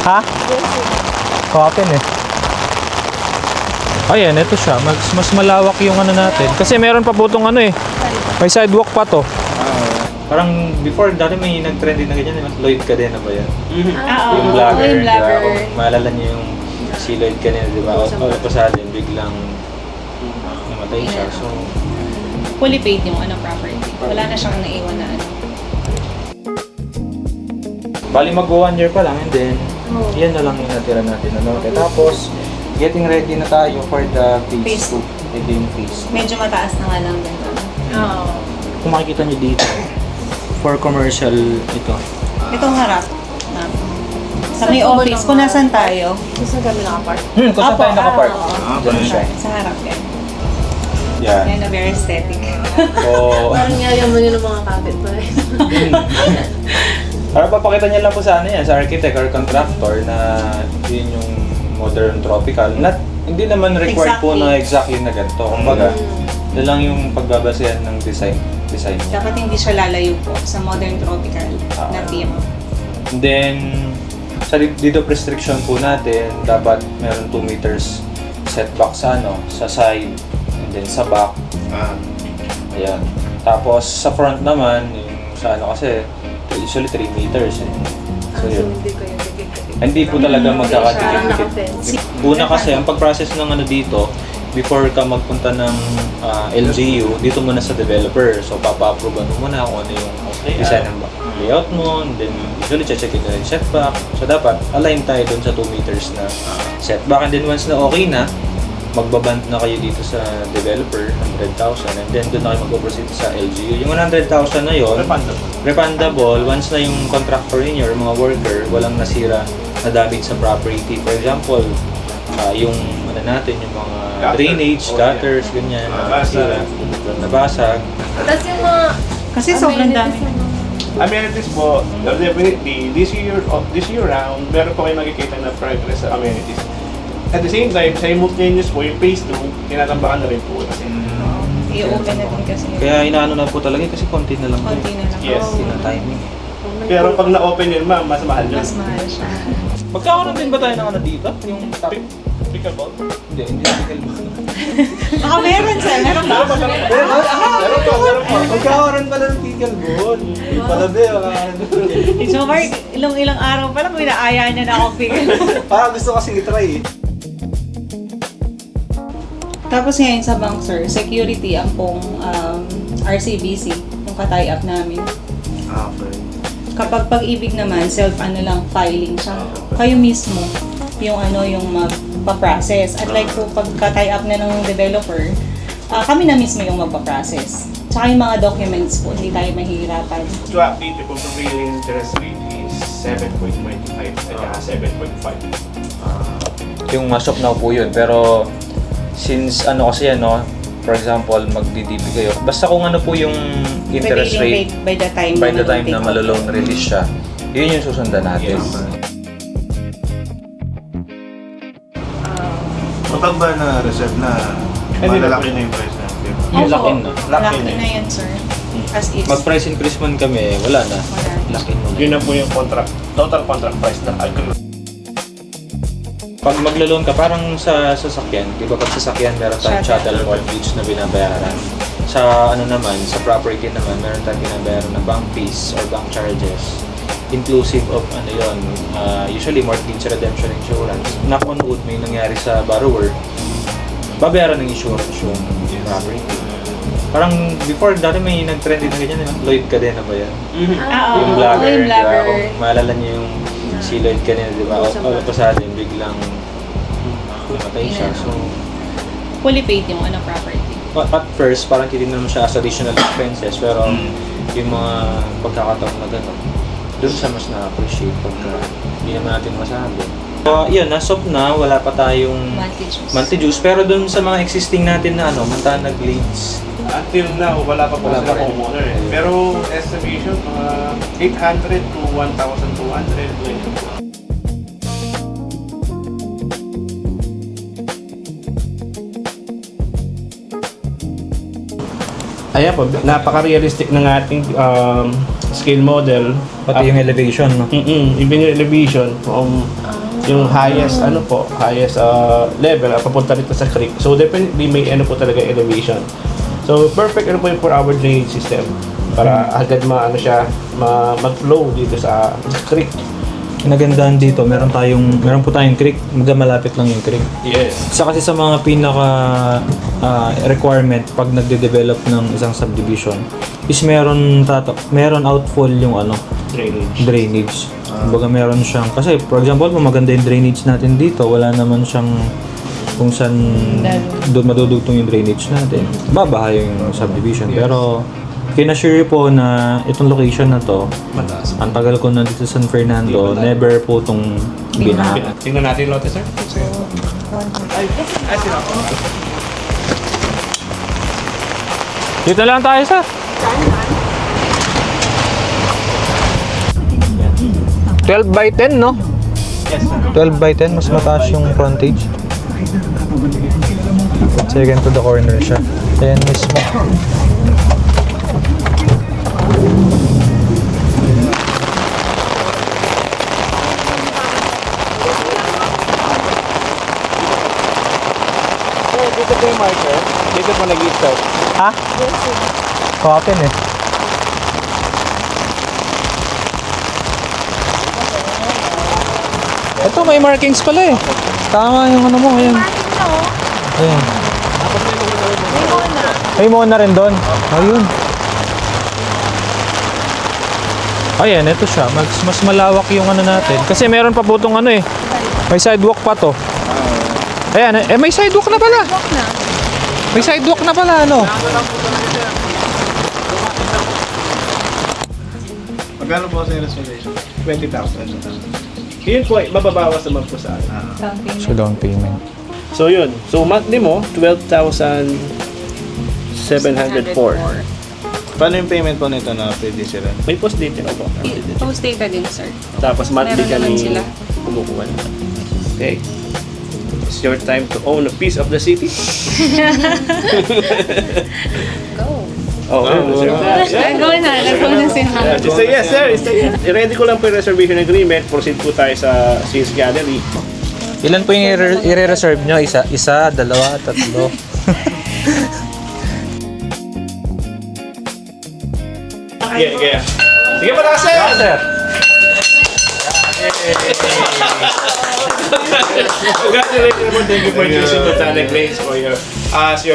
Ha? Open eh. Ayan, ito siya. Mas malawak yung ano natin. Kasi meron pa po itong ano eh. May sidewalk pa to. Parang before, dati may nag-trend din na ganyan. Lloyd Cadena ba yan? Yung vlogger. Yung vlogger. Kung maalala niyo yung si Lloyd Cadena, di ba? All of a sudden, biglang namatay siya. So, fully paid yung ano property. Wala na siyang naiwan na ano. bali mag-1 year pa lang and then, yan na lang yung natira natin. Ano? Okay, tapos, getting ready na tayo for the phase 2. Ito yung phase 2. Medyo mataas na nga lang din. Oo. Kung makikita nyo dito, for commercial ito. Itong harap. Sa may office, kung nasan tayo. Gusto kami nakapark. Kung saan tayo nakapark. Ganun siya. Sa harap yan. Yan. Yan na very aesthetic. So, Parang yayaman yun ng mga kapit pa rin. para papakita niya lang po sa ano yan, sa architect or contractor na yun yung modern tropical. Hindi naman required po na exactly na ganito. Kumbaga, yun lang yung pagbabasehan ng design niya. Dapat hindi siya lalayo po sa modern tropical na theme. And then, sa dito restriction po natin, dapat meron 2 meters setback sa ano, sa side, and then sa back. Ayan. Tapos sa front naman, yung sa ano kasi, usually 3 meters. Eh. So yun. Hindi ko yung dikit-dikit. Hindi po talaga magkakadikit-dikit. Naka-fence. Una kasi, ang pag-process ng ano dito, before ka magpunta ng LGU, dito muna sa developer. So, papa-approve mo muna kung ano yung design ng layout mo, and then usually check-in na yung setback. So, dapat align tayo dun sa 2 meters na setback. And then once na okay na, magbaband na kayo dito sa developer, 100,000, and then doon na kayo mag-proceed sa LGU. Yung 100,000 na yun, refundable once na yung contractor ninyo or mga worker, walang nasira na damage sa property. For example, yung ano natin, yung mga drainage, gutters, ganyan, nasira, nabasag. Tapos yung mga... Kasi sobrang dami. Amenities po, definitely, this year round, meron po kayo makikita na progress sa amenities. At the same time, simultaneous po, yung phase 2, tinatambakan na rin po natin. I-open na din kasi. Kaya inaano na po talaga kasi konti na lang. Konti na lang. Yes. Konti na timing. Pero pag na-open yun, ma'am, mas mahal yun. Mas mahal siya. Magkakaroon din ba tayo ng ano dito? Yung Pickleball? hindi pickleball. Baka meron siya. Meron ba? Meron po. Magkakaroon pala ng pickleball. Palabi, So, Mark, ilang araw pa lang, inaaya niya na ako pick. parang gusto kasing itry eh. Tapos ngayon sa bank, sir, security ang pong RCBC, yung ka-tie up namin. Okay. Kapag pag-ibig naman, filing siya. Kayo mismo, yung magpa-process. At like po, pag ka-tie up na ng developer, kami na mismo yung magpa-process. Tsaka yung mga documents po, hindi tayo mahihirapan. To update po, prevailing interest rate is 7.25 at 7.5. Yung shop now po yun, pero since ano kasi yan, no, for example, mag-DDP kayo, basta kung ano po yung interest Prevailing rate by the time na malo-loan release siya, yun yung susundan natin. Yes. Kapag ba na-reserve na, malalaki na yung price natin? Yung lock-in na. Laki na yan, sir. As is. Mag-price increase man kami, wala na. Wala. Lock-in mo na. Yun na po yung total contract price na agree. Pag maglo-loan ka, parang sa sasakyan, di ba pag sasakyan, meron tayong chattel mortgage na binabayaran. Sa ano naman, sa property naman, meron tayong binabayaran na bank fees or bank charges. Inclusive of ano yun, usually mortgage redemption insurance. Knock on wood, may nangyari sa borrower, babayaran ng insurance yung property. Parang before, dati may nag-trend din na ganyan, Lloyd Cadena ba yan? Yung vlogger, yung di ba? vlogger. Kung maalala niyo yung si Lloyd Cadena, di ba? All of a sudden, biglang namatay siya. So, Fully paid yung property. at first, parang titignan mo siya as additional expenses, pero yung mga pagkakataon na gano'n, doon siya mas na-appreciate pagka hindi naman natin masabi. So, yun, nasop na, wala pa tayong monthly dues, pero doon sa mga existing natin na Mantanag Leads, Until now, wala pa po Wala sila pa rin. homeowner eh. Pero estimation, mga 800 to 1,200. Ganyan po. Ayan po, napaka-realistic ng ating scale model. Pati yung elevation, no? Even yung elevation, yung highest level, papunta rito sa creek. So definitely may ano po talaga elevation. So perfect ano po yung for our drainage system para agad mag-flow dito sa creek. Kinagandaan dito, meron po tayong creek, malapit lang yung creek. Yes. Isa kasi sa mga pinaka requirement pag nagde-develop ng isang subdivision is meron outfall yung drainage. Kumbaga meron siyang, kasi for example, kung maganda yung drainage natin dito, wala naman siyang kung saan madudugtong yung drainage natin. Babaha yung subdivision. Pero kinasure po na itong location na to, ang tagal ko na dito sa San Fernando, never po itong binaha. Tingnan natin yung lote, sir. Dito lang tayo, sir. 12 by 10, no? Yes, sir. 12 by 10, mas mataas yung frontage. Second to the corner siya. Ayan mismo. Dito po yung marker. Dito po nag-start. Ha? Open eh. Ito, may markings pala eh. Tama yung ano mo, ayan. Ayan. May mona rin doon. Ayun. Ayan, ito siya. Mas malawak yung ano natin. Kasi meron pa po itong ano eh. May sidewalk pa to. Ayan, may sidewalk na pala. May sidewalk na pala, ano? Magkano po sa reservation? 20,000. Yun po, mababawas naman po sa akin. So, down payment. So yun. So monthly mo, 12,704. Paano yung payment po nito na pwede sila? May post date na po. Post data din, sir. Tapos monthly Meron naman kami sila. kumukuha na. Okay. It's your time to own a piece of the city. Go. Oh, sir. Go na sila. So yes, sir. I-ready ko lang po yung reservation agreement. Proceed po tayo sa Sears Gallery. Ilan po yung i-reserve nyo? Isa, dalawa, tatlo? Yeah. Sige pa na, sir! Sir! Congratulations po. Thank you for choosing Botanic Place for your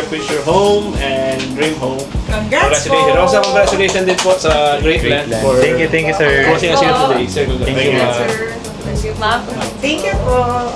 future home and dream home. Congratulations. Also, congratulations din po sa Great Land for Thank you, sir. hosting us here today. Sir, Thank you, ma'am. Ma'am. Thank you po.